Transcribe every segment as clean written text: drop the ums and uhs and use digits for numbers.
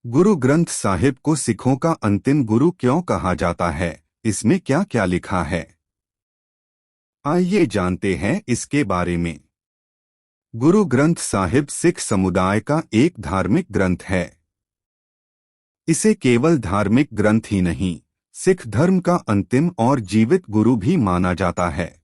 गुरु ग्रंथ साहिब को सिखों का अंतिम गुरु क्यों कहा जाता है? इसमें क्या क्या लिखा है? आइए जानते हैं इसके बारे में। गुरु ग्रंथ साहिब सिख समुदाय का एक धार्मिक ग्रंथ है। इसे केवल धार्मिक ग्रंथ ही नहीं, सिख धर्म का अंतिम और जीवित गुरु भी माना जाता है।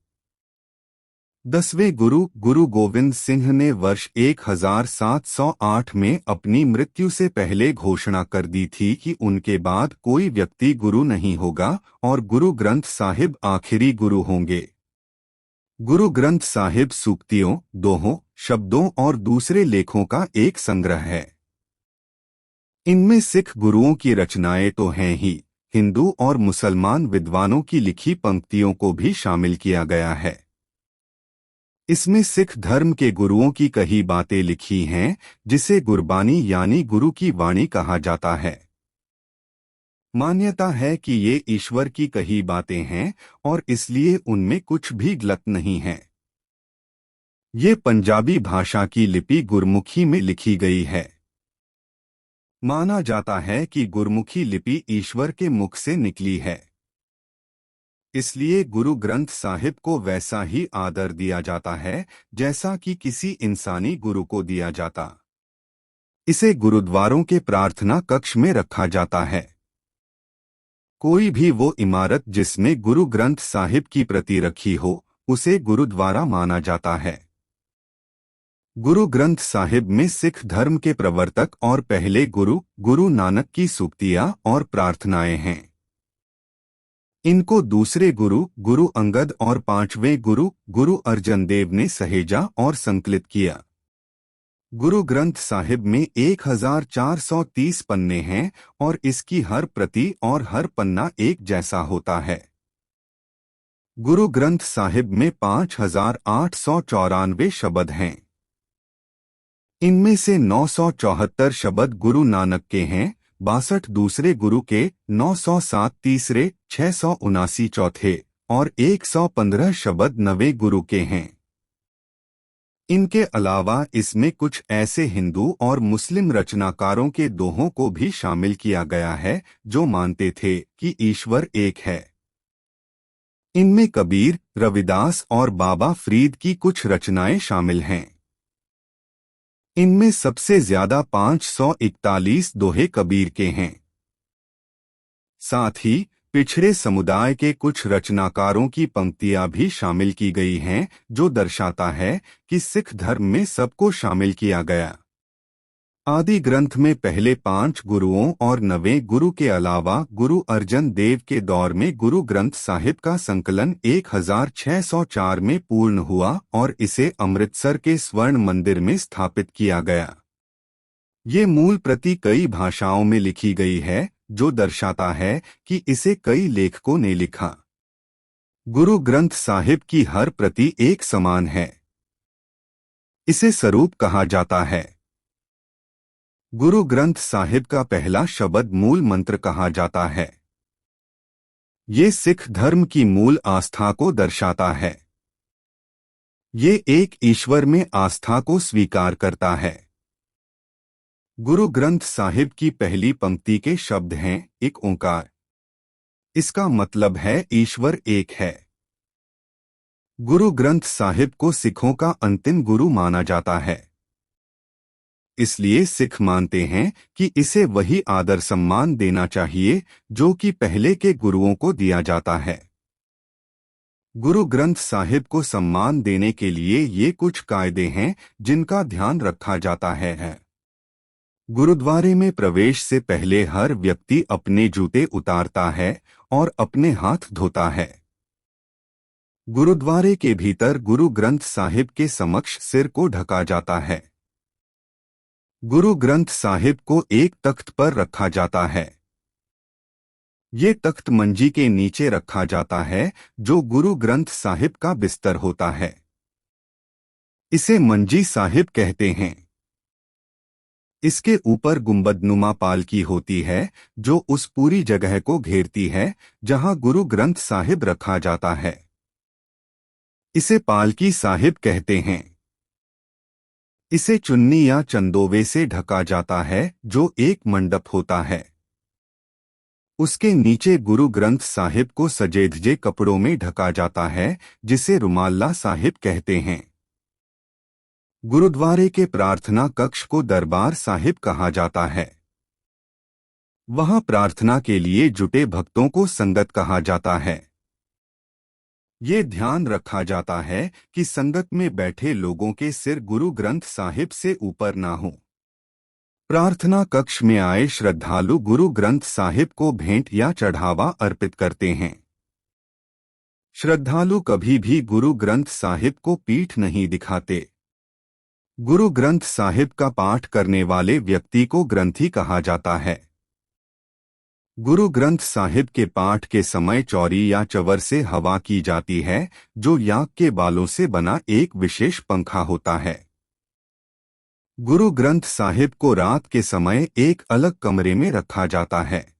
10वें गुरु गुरु गोविंद सिंह ने वर्ष 1708 में अपनी मृत्यु से पहले घोषणा कर दी थी कि उनके बाद कोई व्यक्ति गुरु नहीं होगा और गुरु ग्रंथ साहिब आखिरी गुरु होंगे। गुरु ग्रंथ साहिब सूक्तियों, दोहों, शब्दों और दूसरे लेखों का एक संग्रह है। इनमें सिख गुरुओं की रचनाएं तो हैं ही, हिंदू और मुसलमान विद्वानों की लिखी पंक्तियों को भी शामिल किया गया है। इसमें सिख धर्म के गुरुओं की कही बातें लिखी हैं, जिसे गुरबानी यानी गुरु की वाणी कहा जाता है। मान्यता है कि ये ईश्वर की कही बातें हैं और इसलिए उनमें कुछ भी गलत नहीं है। ये पंजाबी भाषा की लिपि गुरमुखी में लिखी गई है। माना जाता है कि गुरमुखी लिपि ईश्वर के मुख से निकली है, इसलिए गुरु ग्रंथ साहिब को वैसा ही आदर दिया जाता है जैसा कि किसी इंसानी गुरु को दिया जाता। इसे गुरुद्वारों के प्रार्थना कक्ष में रखा जाता है। कोई भी वो इमारत जिसमें गुरु ग्रंथ साहिब की प्रति रखी हो, उसे गुरुद्वारा माना जाता है। गुरु ग्रंथ साहिब में सिख धर्म के प्रवर्तक और पहले गुरु गुरु नानक की सूक्तियां और प्रार्थनाएं हैं। इनको दूसरे गुरु गुरु अंगद और पांचवें गुरु गुरु अर्जन देव ने सहेजा और संकलित किया। गुरु ग्रंथ साहिब में 1430 पन्ने हैं और इसकी हर प्रति और हर पन्ना एक जैसा होता है। गुरु ग्रंथ साहिब में 5894 शब्द हैं। इनमें से 974 शब्द गुरु नानक के हैं, 62 दूसरे गुरु के, 907 तीसरे, 679 चौथे और 115 शब्द नवे गुरु के हैं। इनके अलावा इसमें कुछ ऐसे हिंदू और मुस्लिम रचनाकारों के दोहों को भी शामिल किया गया है जो मानते थे कि ईश्वर एक है। इनमें कबीर, रविदास और बाबा फरीद की कुछ रचनाएं शामिल हैं। इनमें सबसे ज्यादा 541 दोहे कबीर के हैं। साथ ही पिछड़े समुदाय के कुछ रचनाकारों की पंक्तियां भी शामिल की गई हैं, जो दर्शाता है कि सिख धर्म में सबको शामिल किया गया। आदि ग्रंथ में पहले 5 गुरुओं और 9वें गुरु के अलावा गुरु अर्जन देव के दौर में गुरु ग्रंथ साहिब का संकलन 1604 में पूर्ण हुआ और इसे अमृतसर के स्वर्ण मंदिर में स्थापित किया गया। ये मूल प्रति कई भाषाओं में लिखी गई है, जो दर्शाता है कि इसे कई लेखकों ने लिखा। गुरु ग्रंथ साहिब की हर प्रति एक समान है। इसे स्वरूप कहा जाता है। गुरु ग्रंथ साहिब का पहला शब्द मूल मंत्र कहा जाता है। ये सिख धर्म की मूल आस्था को दर्शाता है। ये एक ईश्वर में आस्था को स्वीकार करता है। गुरु ग्रंथ साहिब की पहली पंक्ति के शब्द हैं एक ओंकार। इसका मतलब है ईश्वर एक है। गुरु ग्रंथ साहिब को सिखों का अंतिम गुरु माना जाता है। इसलिए सिख मानते हैं कि इसे वही आदर सम्मान देना चाहिए जो कि पहले के गुरुओं को दिया जाता है। गुरु ग्रंथ साहिब को सम्मान देने के लिए ये कुछ कायदे हैं जिनका ध्यान रखा जाता है। गुरुद्वारे में प्रवेश से पहले हर व्यक्ति अपने जूते उतारता है और अपने हाथ धोता है। गुरुद्वारे के भीतर गुरु ग्रंथ साहिब के समक्ष सिर को ढका जाता है। गुरु ग्रंथ साहिब को एक तख्त पर रखा जाता है। ये तख्त मंजी के नीचे रखा जाता है, जो गुरु ग्रंथ साहिब का बिस्तर होता है। इसे मंजी साहिब कहते हैं। इसके ऊपर गुंबदनुमा पालकी होती है, जो उस पूरी जगह को घेरती है जहां गुरु ग्रंथ साहिब रखा जाता है। इसे पालकी साहिब कहते हैं। इसे चुन्नी या चंदोवे से ढका जाता है जो एक मंडप होता है। उसके नीचे गुरु ग्रंथ साहिब को सजेधजे कपड़ों में ढका जाता है जिसे रुमाल्ला साहिब कहते हैं। गुरुद्वारे के प्रार्थना कक्ष को दरबार साहिब कहा जाता है। वहां प्रार्थना के लिए जुटे भक्तों को संगत कहा जाता है। ये ध्यान रखा जाता है कि संगत में बैठे लोगों के सिर गुरु ग्रंथ साहिब से ऊपर ना हो। प्रार्थना कक्ष में आए श्रद्धालु गुरु ग्रंथ साहिब को भेंट या चढ़ावा अर्पित करते हैं। श्रद्धालु कभी भी गुरु ग्रंथ साहिब को पीठ नहीं दिखाते। गुरु ग्रंथ साहिब का पाठ करने वाले व्यक्ति को ग्रंथी कहा जाता है। गुरु ग्रंथ साहिब के पाठ के समय चौरी या चवर से हवा की जाती है जो याक के बालों से बना एक विशेष पंखा होता है। गुरु ग्रंथ साहिब को रात के समय एक अलग कमरे में रखा जाता है।